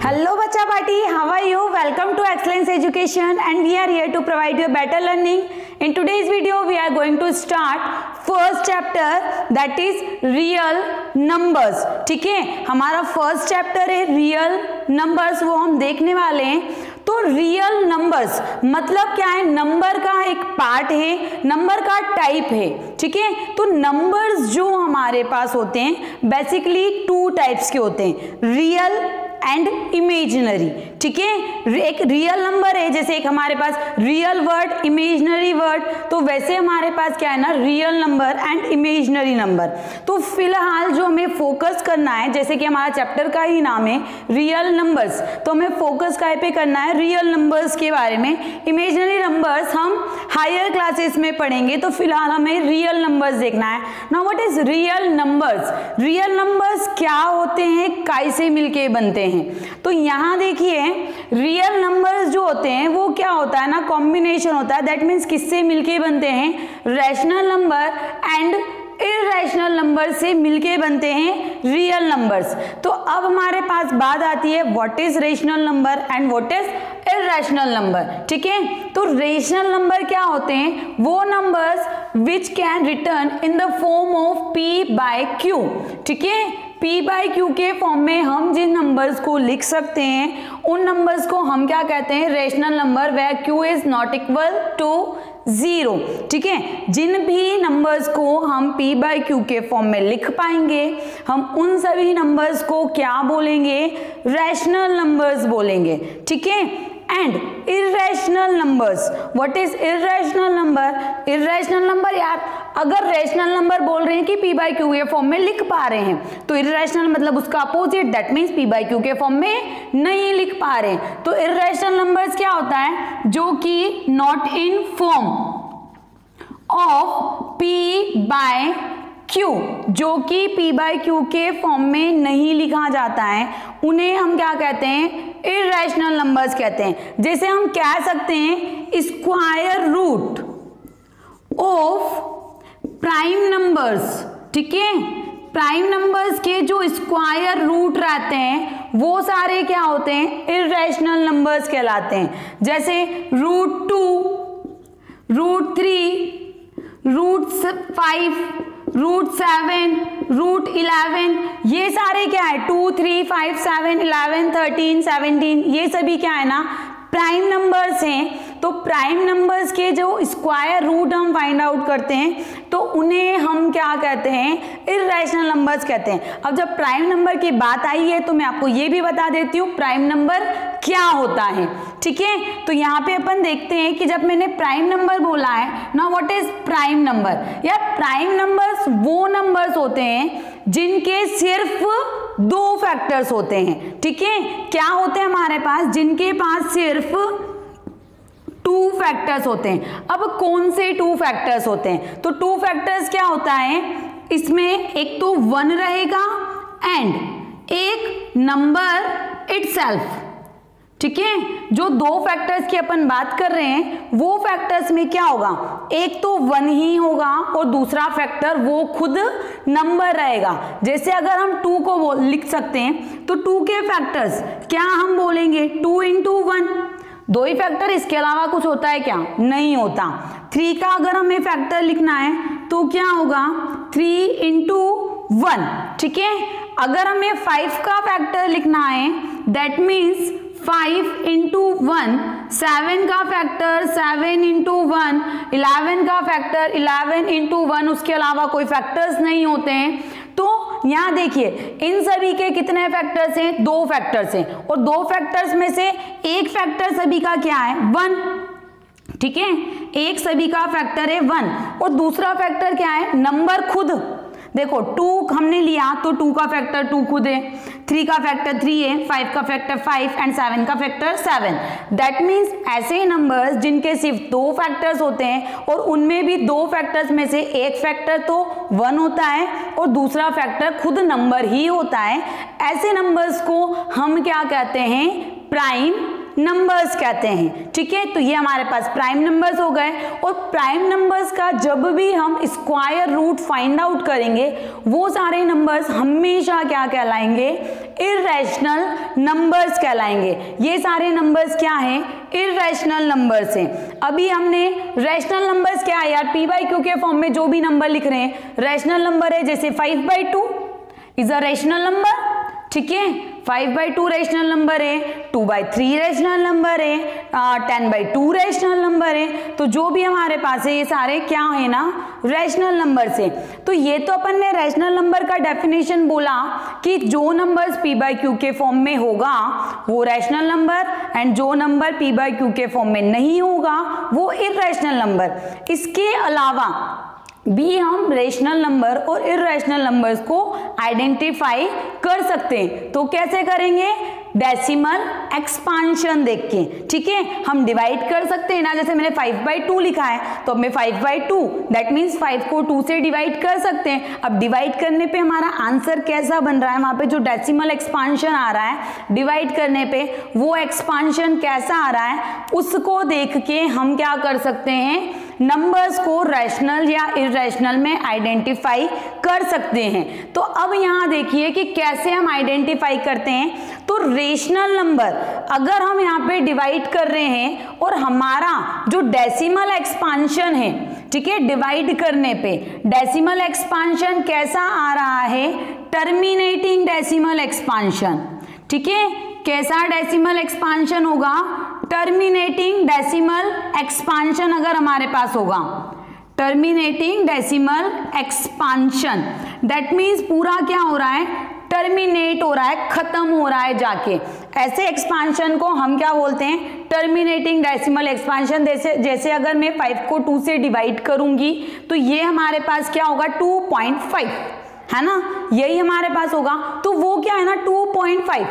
Hello Bacha Party, how are you? Welcome to Excellence Education and we are here to provide you better learning. In today's video we are going to start first chapter that is real numbers. ठीक है, हमारा first chapter है real numbers, वो हम देखने वाले हैं। तो रियल नंबर्स मतलब क्या है? नंबर का एक पार्ट है, नंबर का टाइप है। ठीक है, तो नंबर्स जो हमारे पास होते हैं बेसिकली टू टाइप्स के होते हैं, रियल एंड इमेजिनरी। ठीक है, एक रियल नंबर है, जैसे एक हमारे पास रियल वर्ड, इमेजिनरी वर्ड, तो वैसे हमारे पास क्या है ना, real number and imaginary number. तो फिलहाल जो हमें फोकस करना है, जैसे कि हमारा चैप्टर का ही नाम है रियल नंबर्स, तो हमें फोकस काय पे करना है? रियल नंबर्स के बारे में। इमेजिनरी नंबर्स हम हायर क्लासेस में पढ़ेंगे, तो फिलहाल हमें रियल नंबर्स देखना है। Now what is real numbers? Real numbers क्या होते हैं, कैसे मिलके बनते हैं? तो यहाँ देखिए रियल नंबर्स जो होते हैं वो क्या होता है ना, कॉम्बिनेशन होता है। दैट मीन्स किससे मिलके बनते हैं? Rational number and irrational number से मिलके बनते हैं रियल नंबर्स। तो अब हमारे पास बात आती है what is rational number and what is irrational number. ठीक है, तो रेशनल नंबर क्या होते हैं? वो numbers which can written in the form of p by q. ठीक है, पी बाई क्यू के फॉर्म में हम जिन नंबर्स को लिख सकते हैं उन नंबर्स को हम क्या कहते हैं? Rational number, where q is not equal to 0। ठीक है, जिन भी नंबर्स को हम पी बाई क्यू के फॉर्म में लिख पाएंगे हम उन सभी नंबर्स को क्या बोलेंगे? रैशनल नंबर्स बोलेंगे। ठीक है, and irrational numbers, what is irrational number? Irrational number यार, अगर रेशनल नंबर बोल रहे हैं कि पी बाई क्यू के फॉर्म में लिख पा रहे हैं, तो इररेशनल मतलब उसका opposite, that means P by q के फॉर्म में नहीं लिख पा रहे हैं। तो इररेशनल नंबर्स क्या होता है? जो कि not in form of p by q, जो कि पी बाई क्यू के फॉर्म में नहीं लिखा जाता है, उन्हें हम क्या कहते हैं? इररेशनल नंबर्स कहते हैं। जैसे हम कह सकते हैं square root of prime numbers. ठीक है, प्राइम नंबर्स के जो स्क्वायर रूट रहते हैं वो सारे क्या होते हैं? इररेशनल नंबर्स कहलाते हैं। जैसे √2, √3, √5, √7, √11, ये सारे क्या है? 2, 3, 5, 7, 11, 13, 17, ये सभी क्या है ना, प्राइम नंबर्स हैं। तो प्राइम नंबर्स के जो स्क्वायर रूट हम फाइंड आउट करते हैं तो उन्हें हम क्या कहते हैं? इररेशनल नंबर्स कहते हैं। अब जब प्राइम नंबर की बात आई है तो मैं आपको ये भी बता देती हूँ प्राइम नंबर क्या होता है। ठीक है, तो यहाँ पे अपन देखते हैं कि जब मैंने प्राइम नंबर बोला है ना, व्हाट इज प्राइम नंबर? या प्राइम नंबर्स वो नंबर्स होते हैं जिनके सिर्फ दो फैक्टर्स होते हैं। ठीक है, क्या होते हैं हमारे पास? जिनके पास सिर्फ 2 फैक्टर्स होते हैं। अब कौन से 2 फैक्टर्स होते हैं? तो 2 फैक्टर्स क्या होता है इसमें? एक तो 1 रहेगा एंड एक नंबर इटसेल्फ। ठीक है, जो 2 फैक्टर्स की अपन बात कर रहे हैं वो फैक्टर्स में क्या होगा? एक तो 1 ही होगा और दूसरा फैक्टर वो खुद नंबर रहेगा। जैसे अगर हम 2 को लिख सकते हैं तो 2 के फैक्टर्स क्या हम बोलेंगे? 2 × 1, 2 ही फैक्टर, इसके अलावा कुछ होता है क्या? नहीं होता। 3 का अगर हमें फैक्टर लिखना है तो क्या होगा? 3 × 1। ठीक है, अगर हमें 5 का फैक्टर लिखना है दैट मीन्स 5 × 1, 7 का फैक्टर 7 × 1, 11 का फैक्टर 11 × 1, उसके अलावा कोई फैक्टर्स नहीं होते हैं। तो यहाँ देखिए इन सभी के कितने फैक्टर्स हैं? 2 फैक्टर्स हैं, और 2 फैक्टर्स में से एक फैक्टर सभी का क्या है? 1। ठीक है, एक सभी का फैक्टर है 1 और दूसरा फैक्टर क्या है? नंबर खुद। देखो 2 हमने लिया तो 2 का फैक्टर 2 खुद है, 3 का फैक्टर 3 है, 5 का फैक्टर 5 एंड 7 का फैक्टर 7। दैट मीन्स ऐसे नंबर्स जिनके सिर्फ 2 फैक्टर्स होते हैं और उनमें भी 2 फैक्टर्स में से एक फैक्टर तो 1 होता है और दूसरा फैक्टर खुद नंबर ही होता है, ऐसे नंबर्स को हम क्या कहते हैं? प्राइम नंबर्स कहते हैं। ठीक है, तो ये हमारे पास प्राइम नंबर्स हो गए। और प्राइम नंबर्स का जब भी हम स्क्वायर रूट फाइंड आउट करेंगे वो सारे नंबर्स हमेशा क्या कहलाएंगे, इर्रेशनल नंबर्स कहलाएंगे। ये सारे नंबर्स क्या हैं, इर्रेशनल नंबर्स हैं। अभी हमने रैशनल नंबर्स क्या है यार, p/q के फॉर्म में जो भी नंबर लिख रहे हैं रैशनल नंबर है, जैसे 5/2 इज अ रैशनल नंबर। ठीक है, 5/2 रैशनल नंबर है, 2/3 रैशनल नंबर है, 10/2 रैशनल नंबर है। तो जो भी हमारे पास है ये सारे क्या है ना, रैशनल नंबर से। तो ये तो अपन ने रैशनल नंबर का डेफिनेशन बोला कि जो नंबर्स p/q के फॉर्म में होगा वो रैशनल नंबर, एंड जो नंबर p/q के फॉर्म में नहीं होगा वो इर्रेशनल नंबर। इसके अलावा भी हम रेशनल नंबर और इर्रेशनल नंबर्स को आइडेंटिफाई कर सकते हैं। तो कैसे करेंगे, डेसिमल एक्सपांशन देख के। ठीक है, हम डिवाइड कर सकते हैं ना, जैसे मैंने 5/2 लिखा है तो अब मैं 5/2 दैट मीन्स 5 को 2 से डिवाइड कर सकते हैं। अब डिवाइड करने पे हमारा आंसर कैसा बन रहा है, वहां पे जो डेसिमल एक्सपांशन आ रहा है डिवाइड करने पे वो एक्सपांशन कैसा आ रहा है, उसको देख के हम क्या कर सकते हैं, नंबर्स को रैशनल या इर्रेशनल में आइडेंटिफाई कर सकते हैं। तो अब यहाँ देखिए कि कैसे हम आइडेंटिफाई करते हैं। तो रेशनल नंबर अगर हम यहाँ पे डिवाइड कर रहे हैं और हमारा जो डेसिमल एक्सपांशन है, ठीक है, डिवाइड करने पे डेसिमल एक्सपांशन कैसा आ रहा है, टर्मिनेटिंग डेसिमल एक्सपांशन। ठीक है, कैसा डेसिमल एक्सपांशन होगा, टर्मिनेटिंग डेसिमल एक्सपांशन अगर हमारे पास होगा, terminating decimal expansion that means पूरा क्या हो रहा है, टर्मिनेट हो रहा है, खत्म हो रहा है जाके। ऐसे एक्सपांशन को हम क्या बोलते हैं, टर्मिनेटिंग डेसिमल एक्सपांशन। जैसे अगर मैं 5 को 2 से डिवाइड करूंगी तो ये हमारे पास क्या होगा, 2.5 है ना, यही हमारे पास होगा। तो वो क्या है ना, 2.5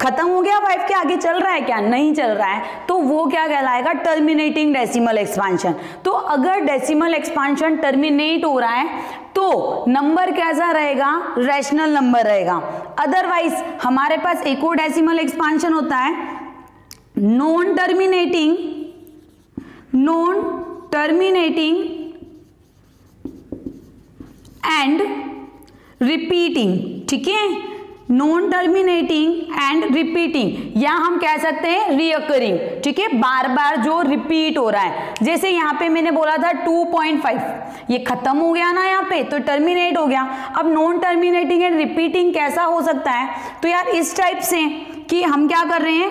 खत्म हो गया, 5 के आगे चल रहा है क्या, नहीं चल रहा है, तो वो क्या कहलाएगा, टर्मिनेटिंग डेसिमल एक्सपांशन। तो अगर डेसिमल एक्सपांशन टर्मिनेट हो रहा है तो नंबर कैसा रहेगा, रैशनल नंबर रहेगा। अदरवाइज हमारे पास एक और डेसिमल एक्सपांशन होता है, नॉन टर्मिनेटिंग एंड रिपीटिंग। ठीक है, नॉन टर्मिनेटिंग एंड रिपीटिंग, या हम कह सकते हैं रिकरिंग। ठीक है, बार बार जो रिपीट हो रहा है, जैसे यहाँ पे मैंने बोला था 2.5, ये खत्म हो गया ना यहाँ पे, तो टर्मिनेट हो गया। अब नॉन टर्मिनेटिंग एंड रिपीटिंग कैसा हो सकता है, तो यार इस टाइप से कि हम क्या कर रहे हैं,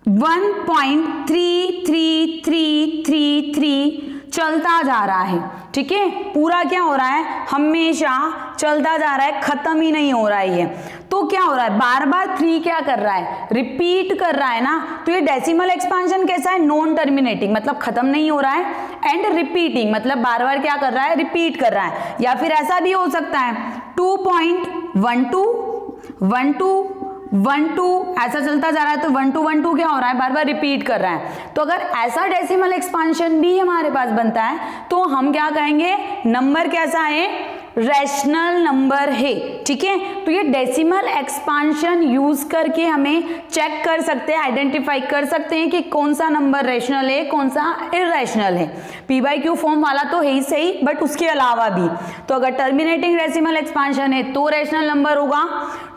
1.33333 चलता जा रहा है। ठीक है, पूरा क्या हो रहा है, हमेशा चलता जा रहा है, खत्म ही नहीं हो रहा है ये। तो क्या हो रहा है, बार बार 3 क्या कर रहा है, रिपीट कर रहा है ना। तो ये डेसिमल एक्सपांशन कैसा है, नॉन टर्मिनेटिंग मतलब खत्म नहीं हो रहा है, एंड रिपीटिंग मतलब बार बार क्या कर रहा है, रिपीट कर रहा है। या फिर ऐसा भी हो सकता है 2.12 ऐसा चलता जा रहा है, तो 1 क्या हो रहा है, बार बार रिपीट कर रहा है। तो अगर ऐसा डेसिमल एक्सपांशन भी हमारे पास बनता है तो हम क्या कहेंगे, नंबर कैसा है, रैशनल नंबर है। ठीक है, तो ये डेसिमल एक्सपांशन यूज करके हमें चेक कर सकते हैं, आइडेंटिफाई कर सकते हैं कि कौन सा नंबर रैशनल है, कौन सा इर्रेशनल है। p/q फॉर्म वाला तो है ही सही, बट उसके अलावा भी, तो अगर टर्मिनेटिंग डेसिमल एक्सपांशन है तो रैशनल नंबर होगा,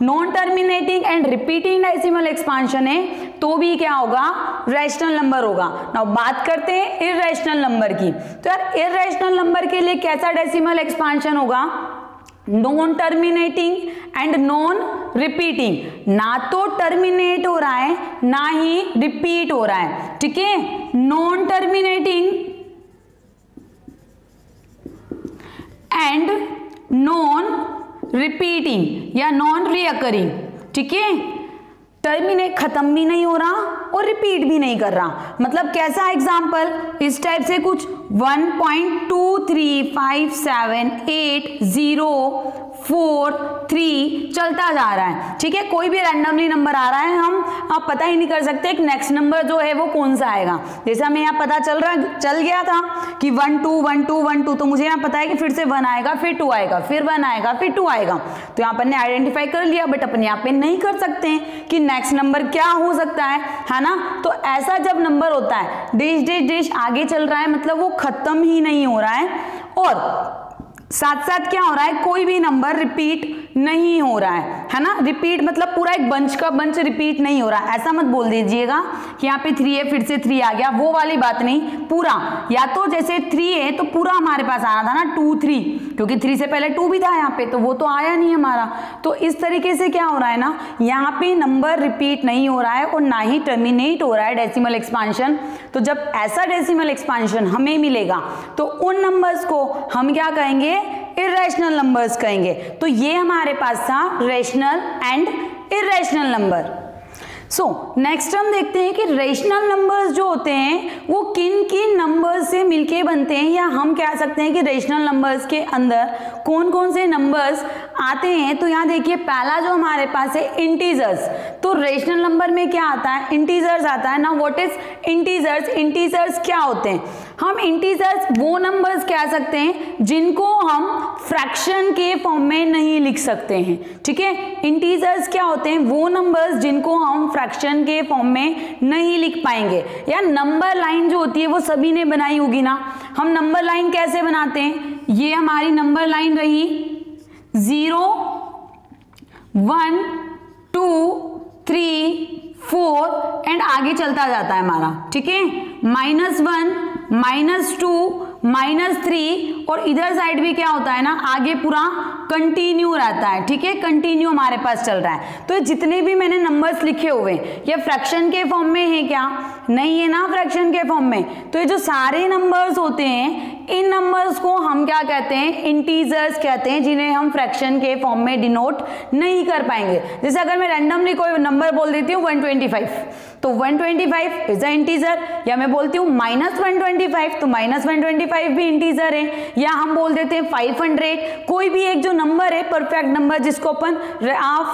non terminating and repeating decimal expansion है तो भी क्या होगा, रैशनल नंबर होगा। नाउ बात करते हैं इर्रेशनल नंबर की। तो यार इर्रेशनल नंबर के लिए कैसा डेसिमल एक्सपांशन होगा, non terminating and non repeating, ना तो टर्मिनेट हो रहा है ना ही रिपीट हो रहा है। ठीक है, non terminating and non repeating या नॉन रिकरिंग। ठीक है, टर्मिनेट खत्म भी नहीं हो रहा और रिपीट भी नहीं कर रहा। मतलब कैसा एग्जाम्पल, इस टाइप से कुछ 1.23578043 चलता जा रहा है, ठीक है। कोई भी रैंडमली नंबर आ रहा है, हम अब पता ही नहीं कर सकते कि नेक्स्ट नंबर जो है वो कौन सा आएगा। जैसे हमें यहाँ पता चल गया था कि 1 2 1 2 1 2, तो मुझे यहाँ पता है कि फिर से 1 आएगा, फिर 2 आएगा, फिर 1 आएगा, फिर 2 आएगा। तो यहाँ पर ने आइडेंटिफाई कर लिया, बट अपन यहाँ पे नहीं कर सकते हैं कि नेक्स्ट नंबर क्या हो सकता है ना। तो ऐसा जब नंबर होता है डैश डैश डैश आगे चल रहा है, मतलब वो खत्म ही नहीं हो रहा है, और साथ साथ क्या हो रहा है, कोई भी नंबर रिपीट नहीं हो रहा है ना। रिपीट मतलब पूरा एक बंच का बंच रिपीट नहीं हो रहा है। ऐसा मत बोल दीजिएगा कि यहाँ पे 3 है फिर से 3 आ गया, वो वाली बात नहीं। पूरा या तो जैसे 3 है तो पूरा हमारे पास आना था ना 2 3, क्योंकि 3 से पहले 2 भी था यहाँ पे, तो वो तो आया नहीं हमारा। तो इस तरीके से क्या हो रहा है ना, यहाँ पे नंबर रिपीट नहीं हो रहा है और ना ही टर्मिनेट हो रहा है डेसिमल एक्सपांशन। तो जब ऐसा डेसिमल एक्सपांशन हमें मिलेगा तो उन नंबर्स को हम क्या कहेंगे, इर्रेशनल नंबर्स कहेंगे। तो ये हमारे पास था rational and irrational number. So next हम देखते हैं कि रेशनल नंबर्स जो होते हैं वो किन किन नंबर्स से मिलके बनते हैं, या हम कह सकते हैं कि रेशनल नंबर्स के अंदर कौन कौन से नंबर्स आते हैं। तो यहाँ देखिए पहला जो हमारे पास है इंटीजर्स। तो रेशनल नंबर में क्या आता है, इंटीजर्स आता है ना। व्हाट इज इंटीजर्स, इंटीजर्स क्या होते हैं, हम इंटीजर्स वो नंबर्स कह सकते हैं जिनको हम फ्रैक्शन के फॉर्म में नहीं लिख सकते हैं, ठीक है। इंटीजर्स क्या होते हैं, वो नंबर्स जिनको हम फ्रैक्शन के फॉर्म में नहीं लिख पाएंगे। या नंबर लाइन जो होती है वो सभी ने बनाई होगी ना। हम नंबर लाइन कैसे बनाते हैं, ये हमारी नंबर लाइन रही 0 1 2 3 4 एंड आगे चलता जाता है हमारा, ठीक है। -1 -2 -3 और इधर साइड भी क्या होता है ना, आगे पूरा कंटिन्यू रहता है, ठीक है। कंटिन्यू हमारे पास चल रहा है। तो जितने भी मैंने नंबर्स लिखे हुए ये फ्रैक्शन के फॉर्म में है क्या, नहीं है ना फ्रैक्शन के फॉर्म में। तो ये जो सारे नंबर्स होते हैं इन नंबर्स को हम क्या कहते हैं, इंटीजर्स कहते हैं, जिन्हें हम फ्रैक्शन के फॉर्म में डिनोट नहीं कर पाएंगे। जैसे अगर मैं रैंडमली कोई नंबर बोल देती हूँ 125, तो 125 इज अ इंटीजर, या मैं बोलती हूँ -125 तो -125 भी इंटीजर है, या हम बोल देते हैं 500। कोई भी एक जो नंबर है परफेक्ट नंबर जिसको अपन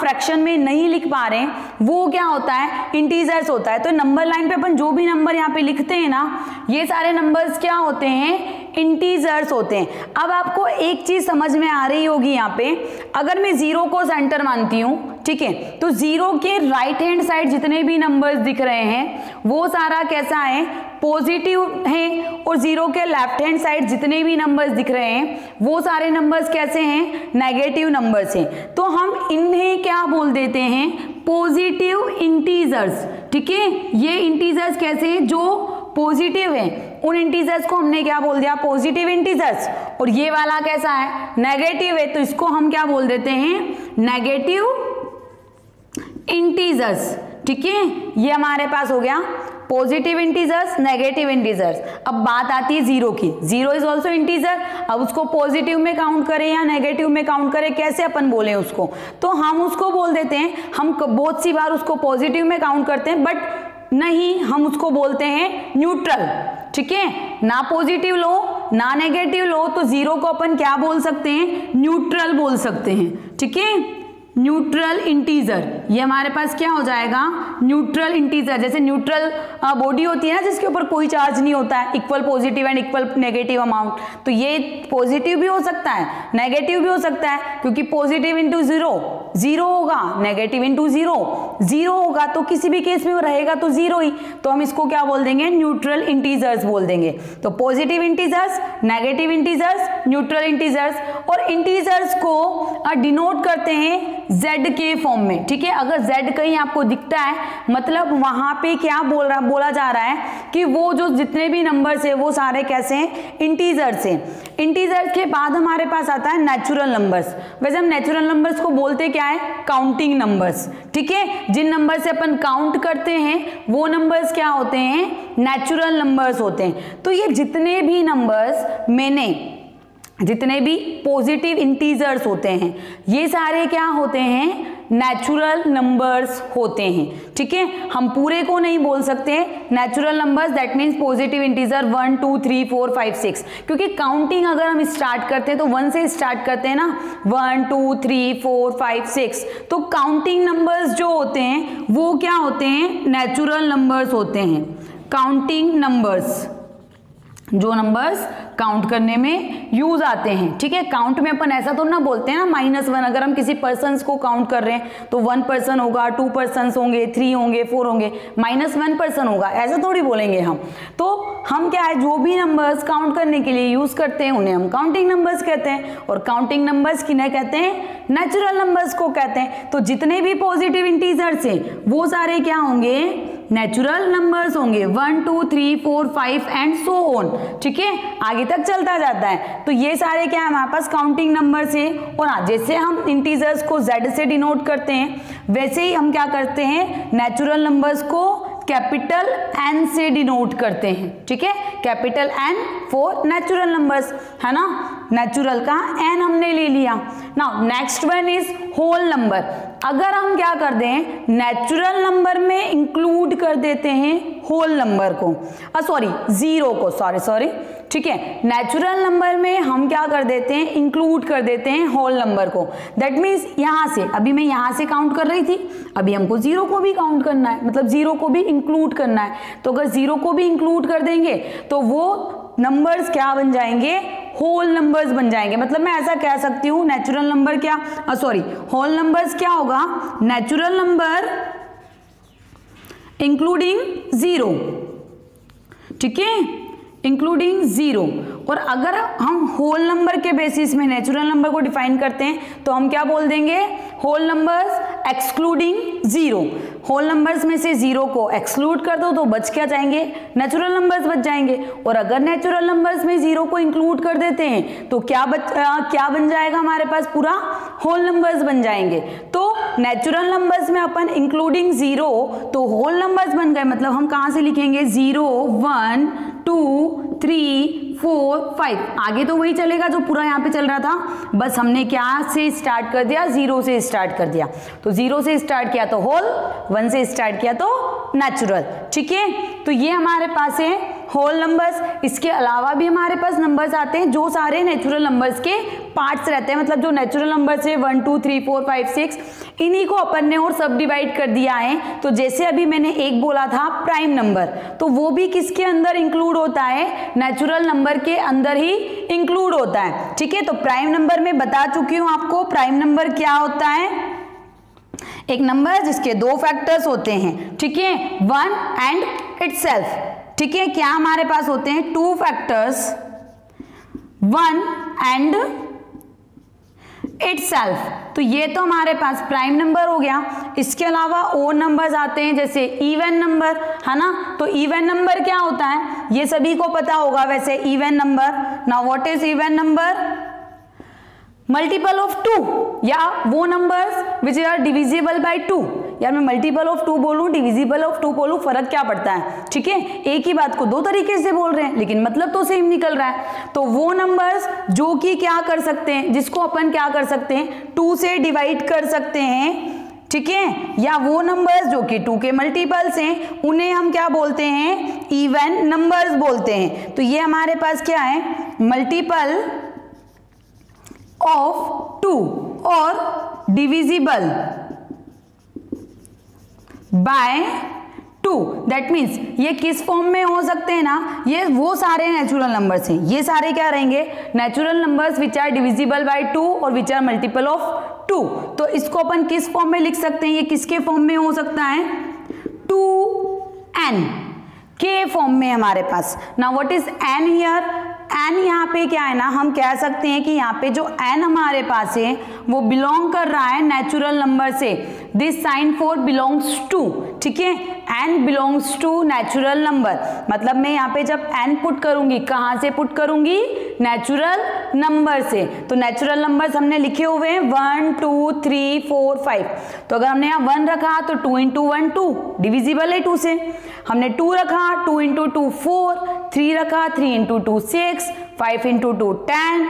फ्रैक्शन में नहीं लिख पा रहे हैं वो क्या होता है, इंटीजर्स होता है। तो नंबर लाइन पे अपन जो भी नंबर यहाँ पे लिखते हैं ना, ये सारे नंबर्स क्या होते हैं, इंटीजर्स होते हैं। अब आपको एक चीज समझ में आ रही होगी यहाँ पे, अगर मैं 0 को सेंटर मानती हूँ, ठीक है, तो 0 के राइट हैंड साइड जितने भी नंबर्स दिख रहे हैं वो सारा कैसा है, पॉजिटिव है, और 0 के लेफ्ट हैंड साइड जितने भी नंबर्स दिख रहे हैं वो सारे नंबर्स कैसे हैं, नेगेटिव नंबर्स हैं। तो हम इन्हें क्या बोल देते हैं, पॉजिटिव इंटीजर्स, ठीक है। ये इंटीजर्स कैसे हैं, जो पॉजिटिव है, उन इंटीजर्स को हमने क्या बोल दिया, पॉजिटिव इंटीजर्स। और ये वाला कैसा है, नेगेटिव है, तो इसको हम क्या बोल देते हैं, नेगेटिव इंटीजर्स, ठीक है। ये हमारे पास हो गया पॉजिटिव इंटीजर्स, नेगेटिव इंटीजर्स। अब बात आती है 0 की। 0 इज ऑल्सो इंटीजर। अब उसको पॉजिटिव में काउंट करें या नेगेटिव में काउंट करें, कैसे अपन बोले उसको, तो हम उसको बोल देते हैं, हम बहुत सी बार उसको पॉजिटिव में काउंट करते हैं, बट नहीं, हम उसको बोलते हैं न्यूट्रल, ठीक है। ना पॉजिटिव लो ना नेगेटिव लो, तो 0 को अपन क्या बोल सकते हैं, न्यूट्रल बोल सकते हैं, ठीक है। न्यूट्रल इंटीजर, ये हमारे पास क्या हो जाएगा, न्यूट्रल इंटीजर। जैसे न्यूट्रल बॉडी होती है ना जिसके ऊपर कोई चार्ज नहीं होता है, equal positive and equal negative amount, तो ये पॉजिटिव भी हो सकता है नेगेटिव भी हो सकता है, क्योंकि पॉजिटिव इंटू 0 0 होगा, नेगेटिव इंटू 0 0 होगा, तो किसी भी केस में वो रहेगा तो 0 ही। तो हम इसको क्या बोल देंगे, न्यूट्रल इंटीजर्स बोल देंगे। तो positive integers, negative integers, neutral integers. और इंटीजर्स को डिनोट करते हैं z के फॉर्म में, ठीक है। अगर z कहीं आपको दिखता है मतलब वहां पे क्या बोला जा रहा है कि वो जो जितने भी नंबर्स है वो सारे कैसे हैं, इंटीजर्स हैं। इंटीजर्स के बाद हमारे पास आता है नेचुरल नंबर्स। वैसे हम नेचुरल नंबर्स को बोलते क्या है, काउंटिंग नंबर्स, ठीक है। जिन नंबर से अपन काउंट करते हैं वो नंबर्स क्या होते हैं, नेचुरल नंबर्स होते हैं। तो ये जितने भी नंबर्स मैंने, जितने भी पॉजिटिव इंटीजर्स होते हैं ये सारे क्या होते हैं, नेचुरल नंबर्स होते हैं, ठीक है। हम पूरे को नहीं बोल सकते natural numbers, that means positive integer 1 2 3 4 5 6, क्योंकि काउंटिंग अगर हम स्टार्ट करते हैं तो 1 से स्टार्ट करते हैं ना, 1 2 3 4 5 6, तो काउंटिंग नंबर्स जो होते हैं वो क्या होते हैं, नेचुरल नंबर्स होते हैं। काउंटिंग नंबर्स, जो नंबर्स काउंट करने में यूज आते हैं, ठीक है। काउंट में अपन ऐसा तो ना बोलते हैं ना -1, अगर हम किसी पर्सन्स को काउंट कर रहे हैं तो 1 पर्सन होगा, 2 पर्सन्स होंगे, 3 होंगे, 4 होंगे, -1 पर्सन होगा, ऐसा थोड़ी बोलेंगे हम। तो हम क्या है, जो भी नंबर्स काउंट करने के लिए यूज करते हैं उन्हें हम काउंटिंग नंबर्स कहते हैं, और काउंटिंग नंबर्स किन्हें कहते हैं, नेचुरल नंबर्स को कहते हैं। तो जितने भी पॉजिटिव इंटीजर्स हैं वो सारे क्या होंगे, नेचुरल नंबर्स होंगे, 1 2 3 4 5 एंड सो ऑन, ठीक है, आगे तक चलता जाता है। तो ये सारे क्या है हमारे पास काउंटिंग नंबर्स हैं। और हाँ, जैसे हम इंटीजर्स को Z से डिनोट करते हैं वैसे ही हम क्या करते हैं, नेचुरल नंबर्स को कैपिटल N से डिनोट करते हैं, ठीक है, capital N for natural numbers, है ना। नेचुरल का N हमने ले लिया। Now next one is whole number. अगर हम क्या कर दें, नेचुरल नंबर में इंक्लूड कर देते हैं होल नंबर को, सॉरी जीरो को, सॉरी, ठीक है, नेचुरल नंबर में हम क्या कर देते हैं, इंक्लूड कर देते हैं होल नंबर को। दैट मीन्स यहाँ से, अभी मैं यहाँ से काउंट कर रही थी, अभी हमको जीरो को भी काउंट करना है, मतलब जीरो को भी इंक्लूड करना है। तो अगर जीरो को भी इंक्लूड कर देंगे तो वो नंबर्स क्या बन जाएंगे, होल नंबर्स बन जाएंगे। मतलब मैं ऐसा कह सकती हूँ, नेचुरल नंबर क्या, होल नंबर्स क्या होगा, नेचुरल नंबर इंक्लूडिंग जीरो, ठीक है, इंक्लूडिंग जीरो। और अगर हम होल नंबर के बेसिस में नेचुरल नंबर को डिफाइन करते हैं तो हम क्या बोल देंगे, whole numbers excluding zero. Whole numbers में से जीरो को एक्सक्लूड कर दो तो बच क्या जाएंगे, नेचुरल नंबर्स बच जाएंगे। और अगर नेचुरल नंबर्स में जीरो को इंक्लूड कर देते हैं तो क्या बन जाएगा हमारे पास, पूरा होल नंबर्स बन जाएंगे। तो नेचुरल नंबर्स में अपन इंक्लूडिंग जीरो, तो होल नंबर्स बन गए। मतलब हम कहां से लिखेंगे, 0 1 2 3 4 5, आगे तो वही चलेगा जो पूरा यहाँ पे चल रहा था, बस हमने क्या से स्टार्ट कर दिया, जीरो से स्टार्ट कर दिया। तो जीरो से स्टार्ट किया तो होल, 1 से स्टार्ट किया तो नेचुरल, ठीक है। तो ये हमारे पास है होल नंबर्स। इसके अलावा भी हमारे पास नंबर्स आते हैं जो सारे नेचुरल नंबर्स के पार्ट्स रहते हैं, मतलब जो नेचुरल नंबर्स है 1 2 3 4 5 6, इन्हीं को अपन ने और सब डिवाइड कर दिया है। तो जैसे अभी मैंने एक बोला था प्राइम नंबर, तो वो भी किसके अंदर इंक्लूड होता है, नेचुरल नंबर के अंदर ही इंक्लूड होता है, ठीक है। तो प्राइम नंबर में बता चुकी हूं आपको, प्राइम नंबर क्या होता है, एक नंबर जिसके 2 फैक्टर्स होते हैं, ठीक है, 1 एंड इटसेल्फ, ठीक है। क्या हमारे पास होते हैं, 2 फैक्टर्स, 1 एंड इटसेल्फ। तो ये तो हमारे पास प्राइम नंबर हो गया। इसके अलावा और नंबर्स आते हैं जैसे इवन नंबर, है ना। तो इवन नंबर क्या होता है, ये सभी को पता होगा वैसे, even number. Now what is even number, multiple of 2, या वो numbers which are divisible by 2। यार मैं मल्टीपल ऑफ 2 बोलूं, डिविजिबल ऑफ 2 बोलूं, फर्क क्या पड़ता है, ठीक है। एक ही बात को 2 तरीके से बोल रहे हैं लेकिन मतलब तो सेम निकल रहा है। तो वो नंबर्स जो कि क्या कर सकते हैं, जिसको अपन क्या कर सकते हैं, 2 से डिवाइड कर सकते हैं, ठीक है, या वो नंबर्स जो कि 2 के मल्टीपल्स हैं उन्हें हम क्या बोलते हैं, इवन नंबर्स बोलते हैं। तो ये हमारे पास क्या है, मल्टीपल ऑफ 2 और डिविजिबल बाय 2। दैट मीन्स ये किस फॉर्म में हो सकते हैं ना, ये वो सारे नेचुरल नंबर्स हैं, ये सारे क्या रहेंगे, natural numbers which are divisible by 2 और विच आर मल्टीपल ऑफ 2। तो इसको अपन किस फॉर्म में लिख सकते हैं, ये किसके फॉर्म में हो सकता है, 2n के फॉर्म में हमारे पास। Now what is n here, n यहाँ पे क्या है ना, हम कह सकते हैं कि यहाँ पे जो n हमारे पास है वो बिलोंग कर रहा है नेचुरल नंबर से। This sign for belongs to, ठीक है, n belongs to natural number. मतलब मैं यहाँ पे जब n पुट करूंगी, कहाँ से पुट करूंगी, नेचुरल नंबर से। तो नेचुरल नंबर्स हमने लिखे हुए हैं 1 2 3 4 5। तो अगर हमने यहाँ 1 रखा तो 2 इंटू 1 2, डिविजिबल है 2 से। हमने 2 रखा, 2 इंटू 2 4, 3 रखा, 3 इंटू 2 6, 5 इंटू 2 10,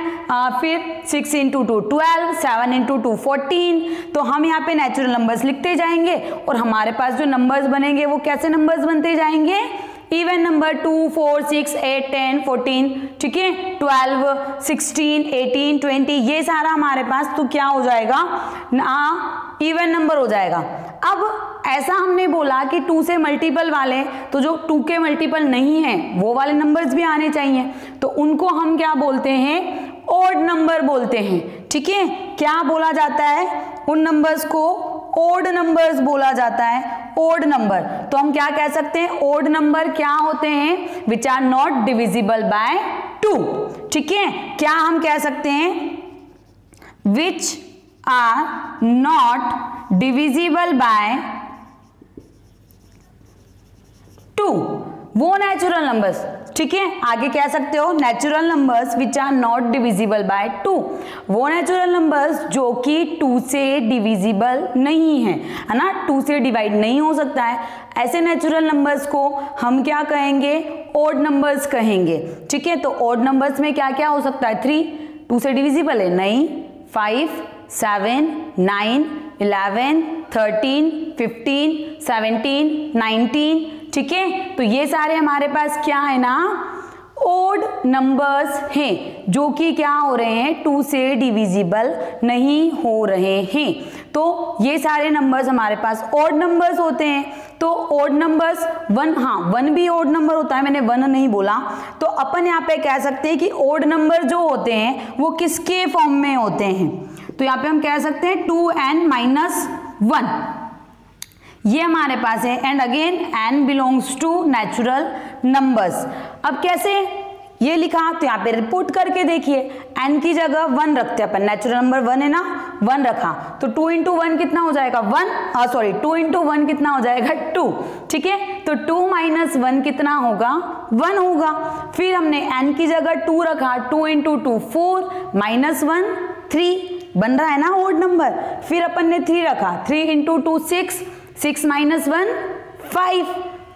फिर 6 इंटू 2 12, 7 इंटू 2 14। तो हम यहाँ पे नेचुरल नंबर्स लिखते जाएंगे और हमारे पास जो नंबर्स बनेंगे वो कैसे नंबर्स बनते जाएंगे, इवन नंबर 2 4 6 8 10 14, ठीक है, 12 16 18 20, ये सारा हमारे पास तो क्या हो जाएगा ना, इवन नंबर हो जाएगा। अब ऐसा हमने बोला कि 2 से मल्टीपल वाले, तो जो 2 के मल्टीपल नहीं है वो वाले नंबर्स भी आने चाहिए, तो उनको हम क्या बोलते हैं, ओड नंबर बोलते हैं, ठीक है। क्या बोला जाता है उन नंबर्स को, ओड नंबर्स बोला जाता है, ओड नंबर। तो हम क्या कह सकते हैं, ओड नंबर क्या होते हैं, which are not divisible by 2, ठीक है। क्या हम कह सकते हैं, which are not divisible by 2, वो नेचुरल नंबर्स, ठीक है। आगे कह सकते हो natural numbers which are not divisible by 2, वो नेचुरल नंबर्स जो कि 2 से डिविजिबल नहीं है ना, 2 से डिवाइड नहीं हो सकता है, ऐसे नेचुरल नंबर्स को हम क्या कहेंगे, ओड नंबर्स कहेंगे, ठीक है। तो ओड नंबर्स में क्या क्या हो सकता है, 3 2 से डिविजिबल है नहीं, 5 7 9 11 13 15 17 19, ठीक है। तो ये सारे हमारे पास क्या है ना, ओड नंबर्स हैं जो कि क्या हो रहे हैं, 2 से डिविजिबल नहीं हो रहे हैं। तो ये सारे नंबर्स हमारे पास ओड नंबर्स होते हैं। तो ओड नंबर्स 1, हाँ 1 भी ओड नंबर होता है, मैंने 1 नहीं बोला। तो अपन यहाँ पे कह सकते हैं कि ओड नंबर जो होते हैं वो किसके फॉर्म में होते हैं, तो यहाँ पे हम कह सकते हैं 2n-1, ये हमारे पास है। And again n belongs to natural numbers. अब कैसे ये लिखा, तो यहाँ पे रिपोर्ट करके देखिए, n की जगह 1 रखते हैं अपन, नेचुरल नंबर 1 है ना, 1 रखा, तो 2 इंटू 1 कितना हो जाएगा 1, सॉरी 2 इंटू 1 कितना हो जाएगा 2, ठीक है। तो 2 माइनस 1 कितना होगा, 1 होगा। फिर हमने n की जगह 2 रखा, 2 इंटू 2 4, माइनस 1 3, बन रहा है ना ओड नंबर। फिर अपन ने 3 रखा, 3 इंटू 2 6, 6 माइनस 1 5,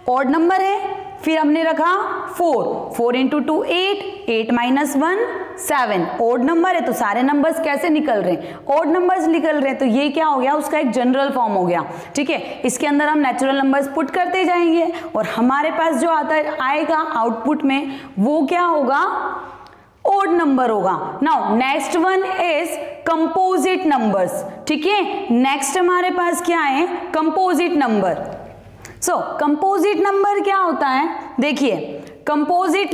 ओड नंबर है। फिर हमने रखा 4, 4 इंटू 2 8, 8 माइनस 1 7, ओड नंबर है। तो सारे नंबर्स कैसे निकल रहे हैं, ओड नंबर्स निकल रहे हैं। तो ये क्या हो गया, उसका एक जनरल फॉर्म हो गया, ठीक है। इसके अंदर हम नेचुरल नंबर्स पुट करते जाएंगे और हमारे पास जो आएगा आउटपुट में वो क्या होगा, ओड नंबर होगा। Now next one is composite numbers, ठीक है। नेक्स्ट हमारे पास क्या है, कंपोजिट नंबर। सो कंपोजिट नंबर क्या होता है, देखिए कंपोजिट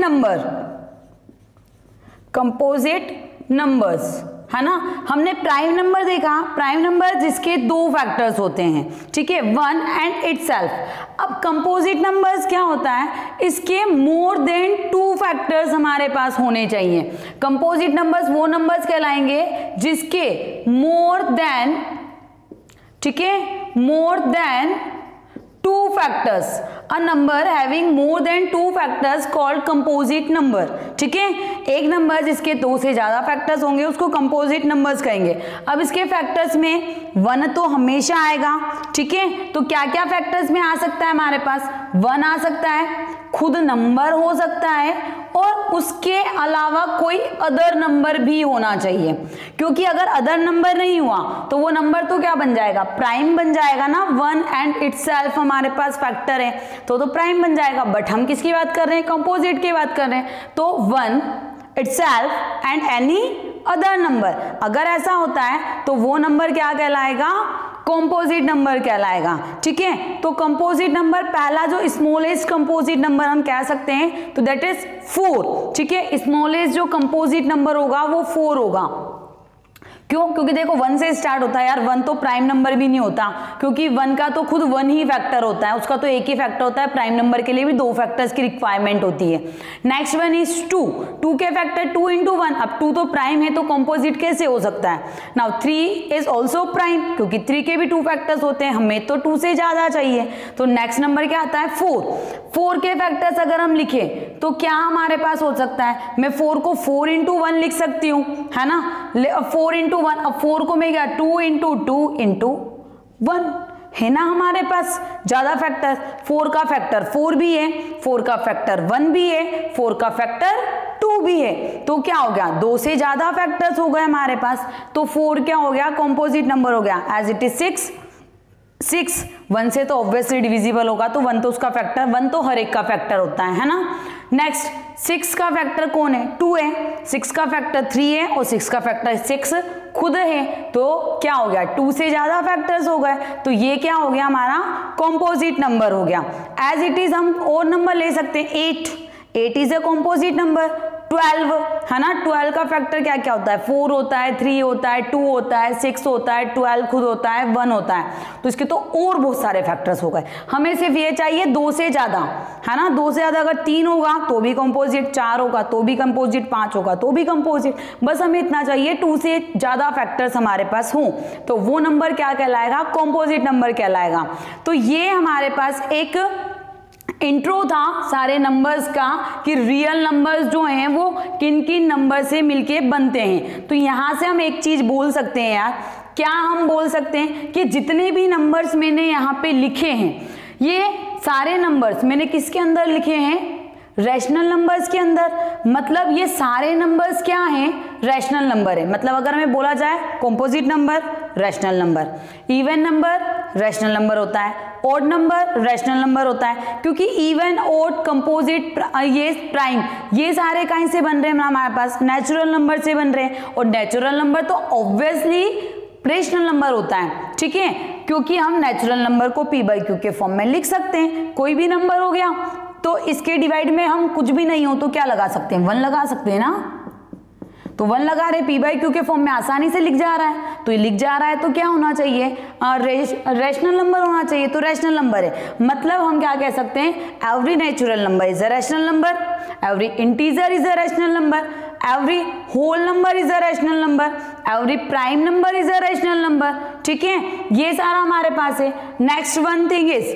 नंबर्स है ना, हमने प्राइम नंबर देखा, प्राइम नंबर जिसके 2 फैक्टर्स होते हैं, ठीक है, 1 एंड इटसेल्फ। अब कंपोजिट नंबर्स क्या होता है, इसके मोर देन 2 फैक्टर्स हमारे पास होने चाहिए। कंपोजिट नंबर्स वो नंबर्स कहलाएंगे जिसके मोर देन, ठीक है, more than 2 factors, a number having more than 2 factors called composite number, ठीक है। एक नंबर जिसके 2 से ज्यादा फैक्टर्स होंगे उसको कंपोजिट नंबर्स कहेंगे। अब इसके फैक्टर्स में 1 तो हमेशा आएगा, ठीक है। तो क्या क्या फैक्टर्स में आ सकता है हमारे पास, 1 आ सकता है, खुद नंबर हो सकता है और उसके अलावा कोई अदर नंबर भी होना चाहिए, क्योंकि अगर अदर नंबर नहीं हुआ तो वो नंबर तो क्या बन जाएगा, प्राइम बन जाएगा ना। 1 एंड इटसेल्फ हमारे पास फैक्टर है तो प्राइम बन जाएगा। बट हम किसकी बात कर रहे हैं, कंपोजिट की बात कर रहे हैं। तो 1 itself and any other number, अगर ऐसा होता है तो वो नंबर क्या कहलाएगा, कंपोजिट नंबर कहलाएगा, ठीक है। तो कंपोजिट नंबर पहला जो स्मॉलेस्ट कंपोजिट नंबर हम कह सकते हैं तो दैट इज 4, ठीक है। स्मॉलेस्ट जो कंपोजिट नंबर होगा वो 4 होगा। क्यों, क्योंकि देखो 1 से स्टार्ट होता है यार, 1 तो प्राइम नंबर भी नहीं होता, क्योंकि 1 का तो खुद 1 ही फैक्टर होता है, उसका तो एक ही फैक्टर होता है। प्राइम नंबर के लिए भी 2 फैक्टर्स की रिक्वायरमेंट होती है। नेक्स्ट वन इज 2, 2 के फैक्टर 2 इंटू 1। अब 2 तो प्राइम है तो कंपोजिट कैसे हो सकता है। नाउ 3 इज ऑल्सो प्राइम, क्योंकि 3 के भी 2 फैक्टर्स होते हैं, हमें तो 2 से ज्यादा चाहिए। तो नेक्स्ट नंबर क्या आता है, 4 के फैक्टर्स अगर हम लिखे तो क्या हमारे पास हो सकता है, मैं 4 को 4 इंटू 1 लिख सकती हूँ, है ना। 4 इंटू 1, अब 4 को मैं क्या 2 इंटू 2 इंटू 1 है ना हमारे पास ज्यादा फैक्टर। 4 का फैक्टर 4 भी है, 4 का फैक्टर 1 भी है, 4 का फैक्टर 2 2 भी है तो क्या हो गया, 2 से ज्यादा फैक्टर्स हो गए हमारे पास, तो 4 क्या हो गया, कॉम्पोजिट नंबर हो गया। एज इट इज 6 1 से तो ऑब्वियसली डिविजिबल होगा, तो 1 तो उसका फैक्टर, 1 तो हर एक का फैक्टर होता है ना। नेक्स्ट 6 का फैक्टर कौन है, 2 है, 6 का फैक्टर 3 है और 6 का फैक्टर 6 खुद है, तो क्या हो गया, 2 से ज्यादा फैक्टर्स हो गए, तो ये क्या हो गया हमारा कॉम्पोजिट नंबर हो गया। एज इट इज हम और नंबर ले सकते हैं, 8 इज अ कॉम्पोजिट नंबर। 12 है ना, 12 का फैक्टर क्या क्या होता है, 4 होता है, 3 होता है, 2 होता है, 6 होता है, 12 खुद होता है, 1 होता है, तो इसके तो और बहुत सारे फैक्टर्स हो गए। हमें सिर्फ ये चाहिए 2 से ज्यादा, है ना, 2 से ज्यादा अगर 3 होगा तो भी कंपोजिट, 4 होगा तो भी कंपोजिट, 5 होगा तो भी कंपोजिट, बस हमें इतना चाहिए 2 से ज्यादा फैक्टर्स हमारे पास हों, तो वो नंबर क्या कहलाएगा, कंपोजिट नंबर कहलाएगा। तो ये हमारे पास एक इंट्रो था सारे नंबर्स का कि रियल नंबर्स जो हैं वो किन किन नंबर से मिलके बनते हैं। तो यहां से हम एक चीज बोल सकते हैं यार, क्या हम बोल सकते हैं कि जितने भी नंबर्स मैंने यहाँ पे लिखे हैं, ये सारे नंबर्स मैंने किसके अंदर लिखे हैं, रैशनल नंबर्स के अंदर। मतलब ये सारे नंबर्स क्या हैं, रैशनल नंबर है। मतलब अगर हमें बोला जाए composite number rational number, even number rational number होता है, ऑड नंबर रैशनल नंबर होता है, क्योंकि इवन, ऑड, कंपोजिट, ये प्राइम, ये सारे कहीं से बन रहे हैं हमारे पास, नेचुरल नंबर से बन रहे हैं। और नेचुरल नंबर तो ऑब्वियसली रेशनल नंबर होता है, ठीक है, क्योंकि हम नेचुरल नंबर को p/q के फॉर्म में लिख सकते हैं। कोई भी नंबर हो गया तो इसके डिवाइड में हम कुछ भी नहीं हो तो क्या लगा सकते हैं, 1 लगा सकते हैं ना, तो 1 लगा रहे, p/q के फॉर्म में आसानी से लिख जा रहा है, तो ये लिख जा रहा है तो क्या होना चाहिए, रैशनल नंबर होना चाहिए, तो रैशनल नंबर है। मतलब हम क्या कह सकते हैं, every natural number is a rational number, every integer is a rational number, every whole number is a rational number, every prime number is a rational number, ठीक है, ये सारा हमारे पास है। नेक्स्ट वन थिंग इज,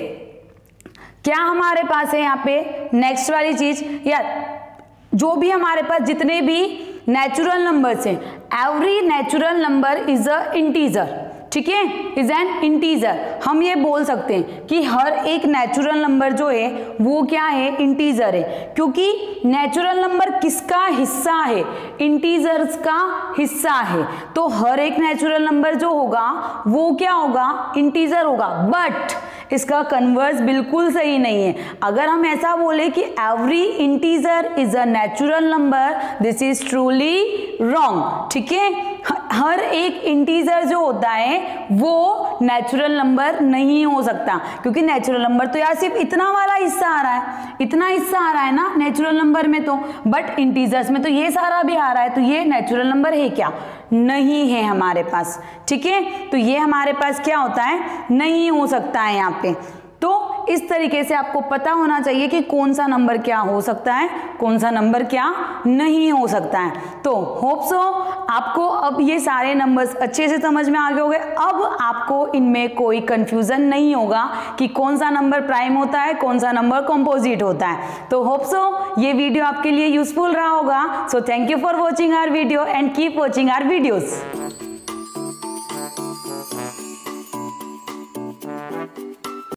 क्या हमारे पास है यहाँ पे नेक्स्ट वाली चीज यार, जो भी हमारे पास जितने भी नेचुरल नंबर्स हैं, every natural number is a integer, ठीक है, इज एन इंटीजर। हम ये बोल सकते हैं कि हर एक नेचुरल नंबर जो है वो क्या है, इंटीजर है, क्योंकि नेचुरल नंबर किसका हिस्सा है, इंटीजर्स का हिस्सा है, तो हर एक नेचुरल नंबर जो होगा वो क्या होगा, इंटीजर होगा। बट इसका कन्वर्स बिल्कुल सही नहीं है। अगर हम ऐसा बोले कि every integer is a natural number, this is truly wrong, ठीक है, हर एक इंटीजर जो होता है वो नेचुरल नंबर नहीं हो सकता, क्योंकि नेचुरल नंबर तो यार सिर्फ इतना वाला हिस्सा आ रहा है, इतना हिस्सा आ रहा है ना नेचुरल नंबर में, तो बट इंटीजर्स में तो ये सारा भी आ रहा है, तो ये नेचुरल नंबर है क्या, नहीं है हमारे पास, ठीक है, तो ये हमारे पास क्या होता है, नहीं हो सकता है यहाँ पे। तो इस तरीके से आपको पता होना चाहिए कि कौन सा नंबर क्या हो सकता है, कौन सा नंबर क्या नहीं हो सकता है। तो होप सो आपको अब ये सारे नंबर्स अच्छे से समझ में आ गए होंगे। अब आपको इनमें कोई कंफ्यूजन नहीं होगा कि कौन सा नंबर प्राइम होता है, कौन सा नंबर कंपोजिट होता है। तो होप सो ये वीडियो आपके लिए यूजफुल रहा होगा। So thank you for watching our video and keep watching our videos.